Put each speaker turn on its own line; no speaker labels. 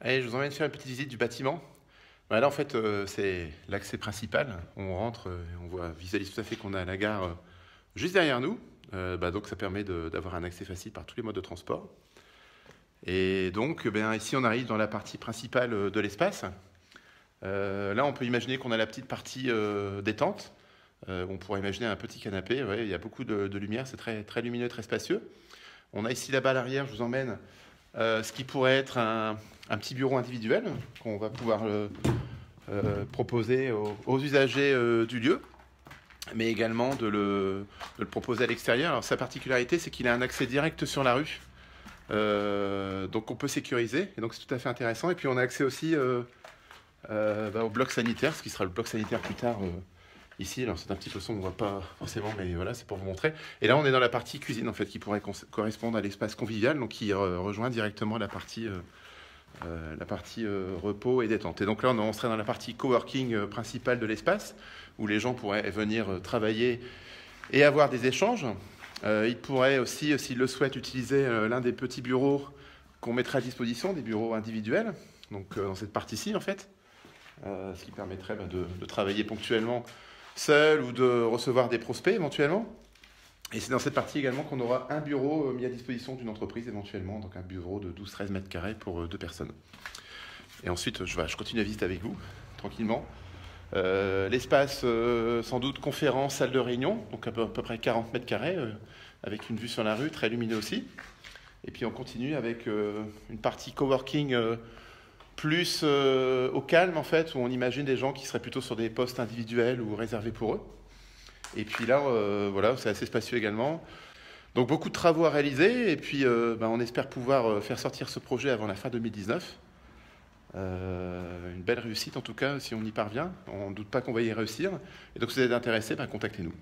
Allez, je vous emmène faire une petite visite du bâtiment. Voilà, en fait, c'est l'accès principal. On rentre, on visualise tout à fait qu'on a la gare juste derrière nous. Donc ça permet d'avoir un accès facile par tous les modes de transport. Et donc, ici, on arrive dans la partie principale de l'espace. Là, on peut imaginer qu'on a la petite partie détente. On pourrait imaginer un petit canapé. Ouais, il y a beaucoup de lumière, c'est très, très lumineux, très spacieux. On a ici là-bas à l'arrière, je vous emmène, ce qui pourrait être un petit bureau individuel qu'on va pouvoir proposer aux usagers du lieu, mais également de le proposer à l'extérieur. Alors sa particularité, c'est qu'il a un accès direct sur la rue, donc on peut sécuriser, et donc c'est tout à fait intéressant. Et puis on a accès aussi au bloc sanitaire, ce qui sera le bloc sanitaire plus tard. Ici, alors c'est un petit peu sombre, on ne voit pas forcément, mais voilà, c'est pour vous montrer. Et là, on est dans la partie cuisine, en fait, qui pourrait correspondre à l'espace convivial, donc qui rejoint directement la partie repos et détente. Et donc là, on serait dans la partie coworking principale de l'espace, où les gens pourraient venir travailler et avoir des échanges. Ils pourraient aussi, s'ils le souhaitent, utiliser l'un des petits bureaux qu'on mettra à disposition, des bureaux individuels, donc dans cette partie-ci, en fait, ce qui permettrait de travailler ponctuellement seul ou de recevoir des prospects éventuellement. Et c'est dans cette partie également qu'on aura un bureau mis à disposition d'une entreprise éventuellement, donc un bureau de 12-13 mètres carrés pour deux personnes. Et ensuite, je continue la visite avec vous, tranquillement. L'espace, sans doute, conférence, salle de réunion, donc à peu près 40 mètres carrés, avec une vue sur la rue, très lumineux aussi. Et puis on continue avec une partie coworking plus au calme, en fait, où on imagine des gens qui seraient plutôt sur des postes individuels ou réservés pour eux. Et puis là, voilà, c'est assez spacieux également. Donc beaucoup de travaux à réaliser, et puis on espère pouvoir faire sortir ce projet avant la fin 2019. Une belle réussite en tout cas, si on y parvient. On ne doute pas qu'on va y réussir. Et donc si vous êtes intéressé, contactez-nous.